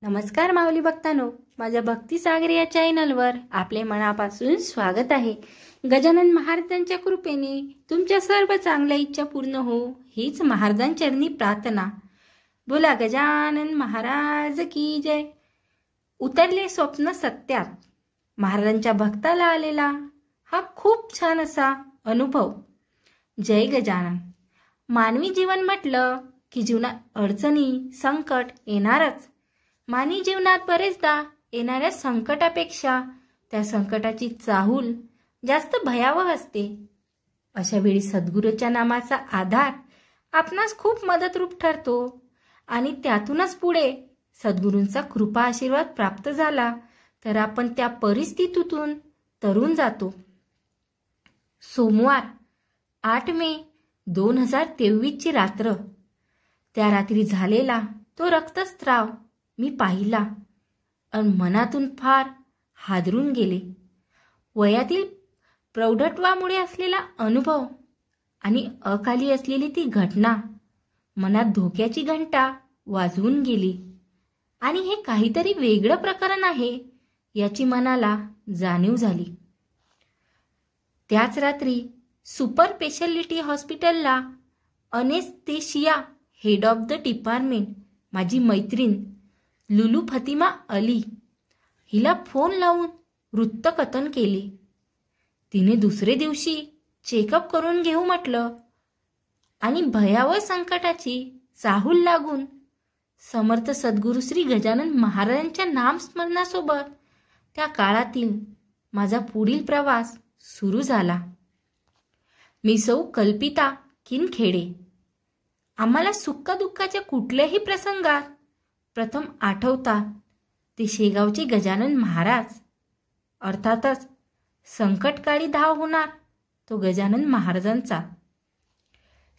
नमस्कार माऊली भक्तांनो, माझ्या भक्ती सागर या चॅनलवर आपले मनापासून स्वागत आहे. गजानन महाराजांच्या कृपेने तुमच्या सर्व चांगल्या इच्छा पूर्ण हो, हीच महाराजांचरणी प्रार्थना. बोला गजानन महाराज की जय. उतरले स्वप्न सत्यात. महाराजांच्या भक्ताला आलेला हा खूप छान असा अनुभव. जय गजानन. मानवी जीवन म्हटलं की जीवनात अडचणी संकट येणारच. मानवी जीवनात बरेचदा येणाऱ्या संकटापेक्षा त्या संकटाची चाहूल जास्त भयावह असते. अशा वेळी सद्गुरूच्या नामाचा आधार आपणास खूप मदतरूप ठरतो आणि त्यातूनच पुढे सद्गुरूंचा कृपा आशीर्वाद प्राप्त झाला तर आपण त्या परिस्थितीतून तरून जातो. सोमवार 8 मे 2023 ची रात्र. त्या रात्री झालेला तो रक्तस्राव मी पाहिला आणि मनातून फार हादरून गेले. वयातील प्रौढत्वामुळे असलेला अनुभव आणि अकाली असलेली ती घटना मनात धोक्याची घंटा वाजवून गेली आणि हे काहीतरी वेगळं प्रकरण आहे याची मनाला जाणीव झाली. त्याच रात्री सुपर स्पेशालिटी हॉस्पिटलला anaesthesia head of the department माझी मैत्रीण लुलू फतिमा अली हिला फोन लावून वृत्तकथन केले. तिने दुसरे दिवशी चेकअप करून घेऊ म्हटलं आणि भयावह संकटाची चाहूल लागून समर्थ सद्गुरू श्री गजानन महाराजांच्या नामस्मरणासोबत त्या काळातील माझा पुढील प्रवास सुरू झाला. मी सौ कल्पिता किनखेडे. आम्हाला सुखदुःखाच्या कुठल्याही प्रसंगात प्रथम आठवतात ते शेगावचे गजानन महाराज. अर्थातच संकटकाळी धाव होणार तो गजानन महाराजांचा.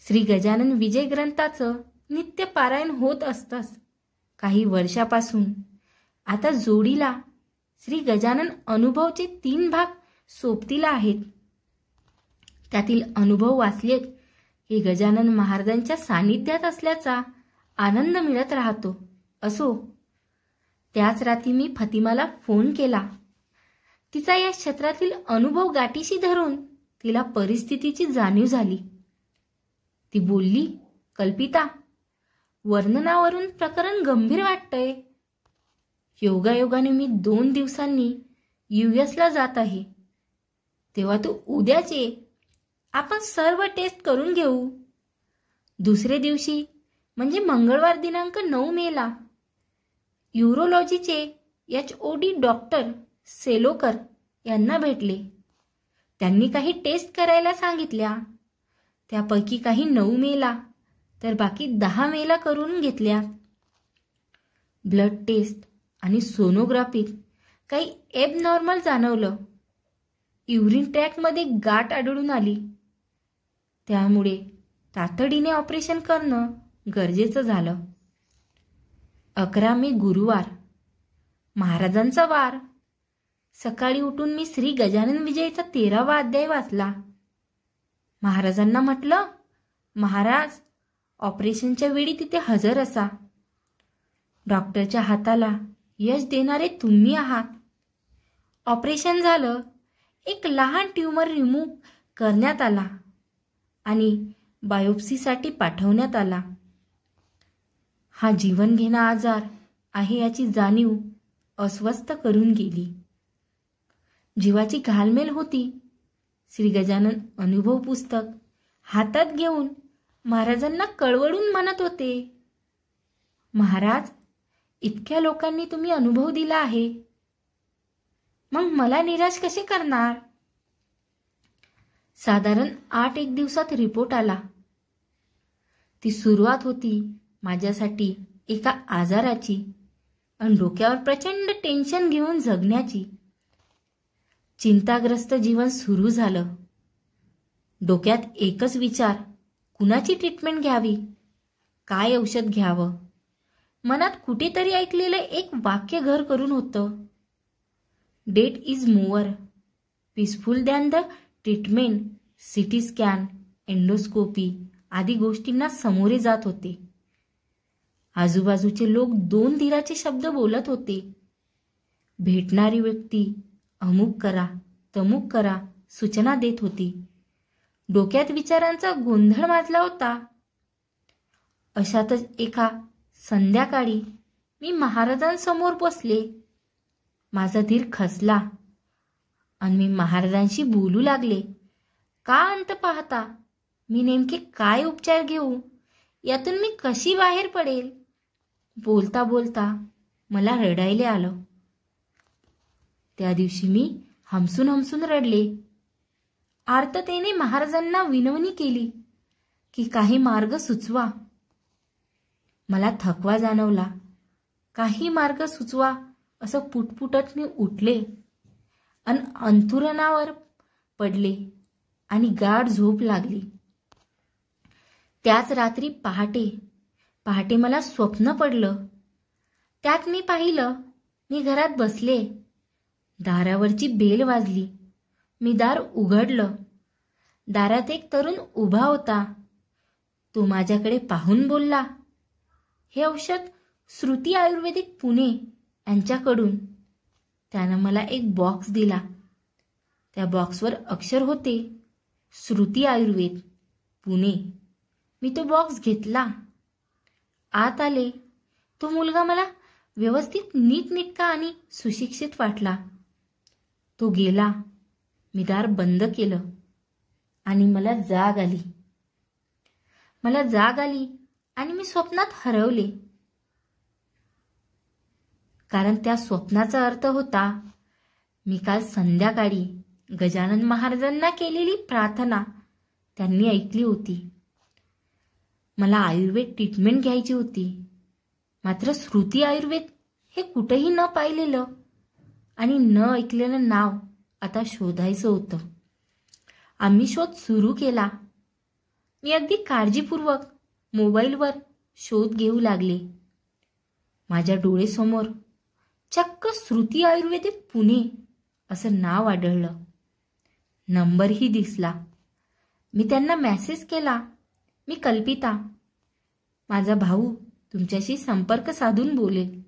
श्री गजानन विजय ग्रंथाचं नित्य पारायण होत असतंच काही वर्षापासून. आता जोडीला श्री गजानन अनुभवचे 3 भाग सोबतीला आहेत. त्यातील अनुभव वाचलेत की गजानन महाराजांच्या सानिध्यात असल्याचा आनंद मिळत राहतो. असो, त्याच रात्री मी फतिमाला फोन केला. तिचा या क्षेत्रातील अनुभव गाठीशी धरून तिला परिस्थितीची जाणीव झाली. ती बोलली, कल्पिता, वर्णनावरून प्रकरण गंभीर वाटतंय. योगायोगाने मी 2 दिवसांनी US ला जात आहे. तेव्हा तू उद्याच ये. आपण सर्व टेस्ट करून घेऊ. दुसरे दिवशी म्हणजे मंगळवार दिनांक 9 मेला यूरोलॉजीचे HOD डॉक्टर सेलोकर यांना भेटले. त्यांनी काही टेस्ट करायला सांगितल्या. त्यापैकी काही 9 मेला तर बाकी 10 मेला करून घेतल्या. ब्लड टेस्ट आणि सोनोग्राफीत काही एबनॉर्मल जाणवलं. युरिन ट्रॅकमध्ये गाठ आढळून आली. त्यामुळे तातडीने ऑपरेशन करणं गरजेचं झालं. 11 मे गुरुवार, महाराजांचा वार. सकाळी उठून मी श्री गजानन विजयचा 13वा अध्याय वाचला. महाराजांना म्हटलं, महाराज, ऑपरेशनच्या वेळी तिथे हजर असा. डॉक्टरच्या हाताला यश देणारे तुम्ही आहात. ऑपरेशन झालं. एक लहान ट्यूमर रिमूव्ह करण्यात आला आणि बायोप्सीसाठी पाठवण्यात आला. हा जीवनघेणा आजार आहे याची जाणीव अस्वस्थ करून गेली. जीवाची घालमेल होती. श्री गजानन अनुभव पुस्तक हातात घेऊन महाराजांना कळवळून म्हणत होते, महाराज, इतक्या लोकांनी तुम्ही अनुभव दिला आहे, मग मला निराश कसे करणार? साधारण 8 दिवसात रिपोर्ट आला. ती सुरुवात होती माझ्यासाठी एका आजाराची आणि डोक्यावर प्रचंड टेन्शन घेऊन जगण्याची. चिंताग्रस्त जीवन सुरू झालं. डोक्यात एकच विचार, कुणाची ट्रीटमेंट घ्यावी, काय औषध घ्यावं. मनात कुठेतरी ऐकलेलं एक वाक्य घर करून होतं, that is more peaceful than the treatment. CT scan, endoscopy आदी गोष्टींना सामोरे जात होते आजूबाजूचे लोक दोन धीराचे शब्द बोलत होते. भेटणारी व्यक्ती अमुक करा तमुक करा सूचना देत होती. डोक्यात विचारांचा गोंधळ माजला होता. अशातच एका संध्याकाळी मी महाराजांसमोर बसले. माझा धीर खचला आणि मी महाराजांशी बोलू लागले. का अंत पाहता? मी नेमके काय उपचार घेऊ? यातून मी कशी बाहेर पडेल? बोलता बोलता मला रडायला आलं. त्या दिवशी मी हमसून हमसून रडले. आर्ततेने महाराजांना विनवणी केली की काही मार्ग सुचवा. मला थकवा जाणवला. काही मार्ग सुचवा असं पुटपुटत मी उठले आणि अंथरुणावर पडले आणि गाढ झोप लागली. त्याच रात्री पहाटे मला स्वप्न पडलं. त्यात मी पाहिलं, मी घरात बसले. दारावरची बेल वाजली. मी दार उघडलं. दारात एक तरुण उभा होता. तो माझ्याकडे पाहून बोलला, हे औषध श्रुती आयुर्वेदिक पुणे यांच्याकडून. त्यानं मला एक बॉक्स दिला. त्या बॉक्सवर अक्षर होते, श्रुती आयुर्वेद पुणे. मी तो बॉक्स घेतला. आत आले. तो मुलगा मला व्यवस्थित नीटनेटका आणि सुशिक्षित वाटला. तो गेला. मी दार बंद केलं आणि मला जाग आली आणि मी स्वप्नात हरवले. कारण त्या स्वप्नाचा अर्थ होता, मी काल संध्याकाळी गजानन महाराजांना केलेली प्रार्थना त्यांनी ऐकली होती. मला आयुर्वेद ट्रीटमेंट घ्यायची होती. मात्र श्रुती आयुर्वेद हे कुठेही न पाहिलेलं आणि न ऐकलेलं नाव आता शोधायचं होतं. आम्ही शोध सुरू केला. मी अगदी काळजीपूर्वक मोबाईलवर शोध घेऊ लागले. माझ्या डोळेसमोर चक्क श्रुती आयुर्वेदिक पुणे असं नाव आढळलं. नंबरही दिसला. मी त्यांना मेसेज केला, मी कल्पिता, माझा भाऊ तुमच्याशी संपर्क साधून बोलेल.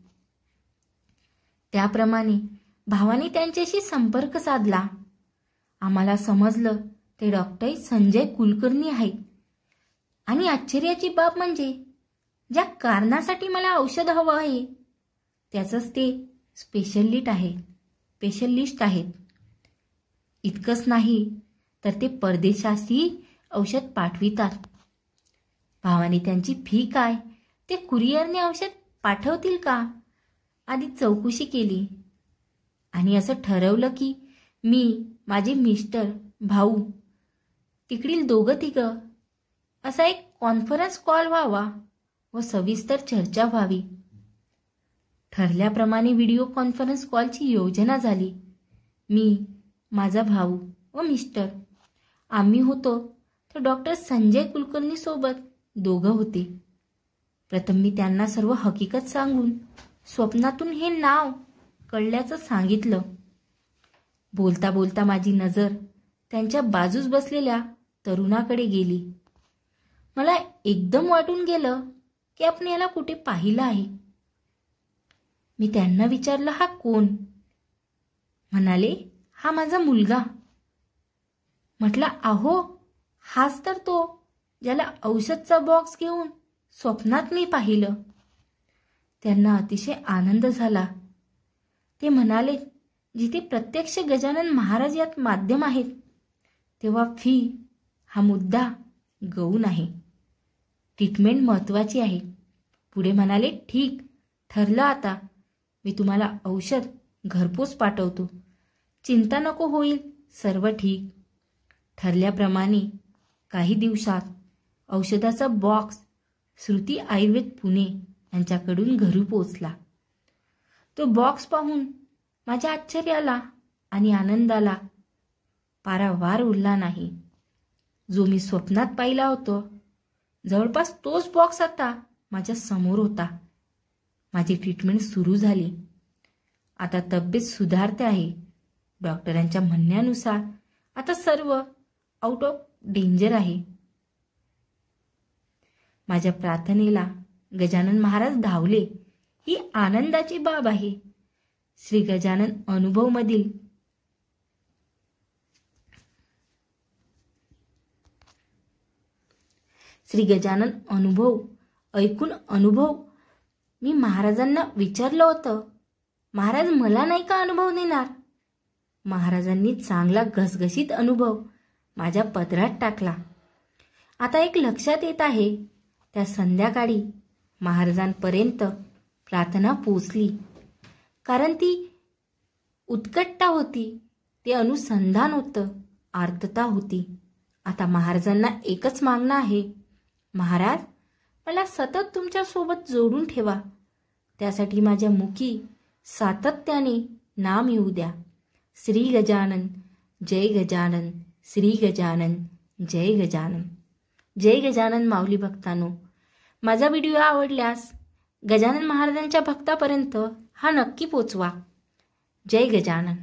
त्याप्रमाणे भावाने त्यांच्याशी संपर्क साधला. आम्हाला समजलं ते डॉक्टर संजय कुलकर्णी आहेत. आणि आश्चर्याची बाब म्हणजे ज्या कारणासाठी मला औषध हवं आहे त्याचंच ते स्पेशलिस्ट आहेत. इतकंच नाही तर ते परदेशातही औषध पाठवितात. भावाने त्यांची फी काय, ते कुरिअरने औषध पाठवतील का आधी चौकशी केली आणि असं ठरवलं की मी, माझे मिस्टर, भाऊ, तिकडील दोघं असा एक कॉन्फरन्स कॉल व्हावा व सविस्तर चर्चा व्हावी. ठरल्याप्रमाणे व्हिडिओ कॉन्फरन्स कॉलची योजना झाली. मी, माझा भाऊ व मिस्टर आम्ही होतो, तर डॉक्टर संजय कुलकर्णी सोबत दोघं होते. प्रथम मी त्यांना सर्व हकीकत सांगून स्वप्नातून हे नाव कळल्याचं सांगितलं. बोलता बोलता माझी नजर त्यांच्या बाजूस बसलेल्या तरुणाकडे गेली. मला एकदम वाटून गेलं की आपण याला कुठे पाहिलं आहे. मी त्यांना विचारलं, हा कोण? म्हणाले, हा माझा मुलगा. म्हटलं, अहो हाच तर तो ज्याला औषधचा बॉक्स घेऊन स्वप्नात मी पाहिलं. त्यांना अतिशय आनंद झाला. ते म्हणाले, जिथे प्रत्यक्ष गजानन महाराज यात माध्यम आहेत, तेव्हा फी हा मुद्दा गौण आहे. ट्रीटमेंट महत्त्वाची आहे. पुढे म्हणाले, ठीक, ठरलं आता. मी तुम्हाला औषध घरपोच पाठवतो. चिंता नको, होईल सर्व ठीक. ठरल्याप्रमाणे काही दिवसात औषधाचा बॉक्स श्रुती आयुर्वेद पुणे यांच्याकडून घरी पोचला. तो बॉक्स पाहून माझ्या आश्चर्याला आणि आनंदाला पारावार उरला नाही. जो मी स्वप्नात पाहिला होता, जवळपास तोच बॉक्स आता माझ्या समोर होता. माझी ट्रीटमेंट सुरू झाली. आता तब्येत सुधारते आहे. डॉक्टरांच्या म्हणण्यानुसार आता सर्व आउट ऑफ डेंजर आहे. माझ्या प्रार्थनेला गजानन महाराज धावले. ही आनंदाची बाब आहे. श्री गजानन अनुभवमधील श्री गजानन अनुभव ऐकून मी महाराजांना विचारलं होतं, महाराज मला नाही का अनुभव देणार? महाराजांनी चांगला घसघशीत अनुभव माझ्या पदरात टाकला. आता एक लक्षात येत आहे, त्या संध्याकाळी महाराजांपर्यंत प्रार्थना पोचली. कारण ती उत्कटता होती, ते अनुसंधान होतं, आर्तता होती. आता महाराजांना एकच मागणं आहे, महाराज मला सतत तुमच्या सोबत जोडून ठेवा. त्यासाठी माझ्या मुखी सातत्याने नाम येऊ द्या. श्री गजानन, जय गजानन, श्री गजानन, जय गजानन. जय गजानन माऊली भक्तांनो, माझा व्हिडिओ आवडल्यास गजानन महाराजांच्या भक्तापर्यंत हा नक्की पोचवा. जय गजानन.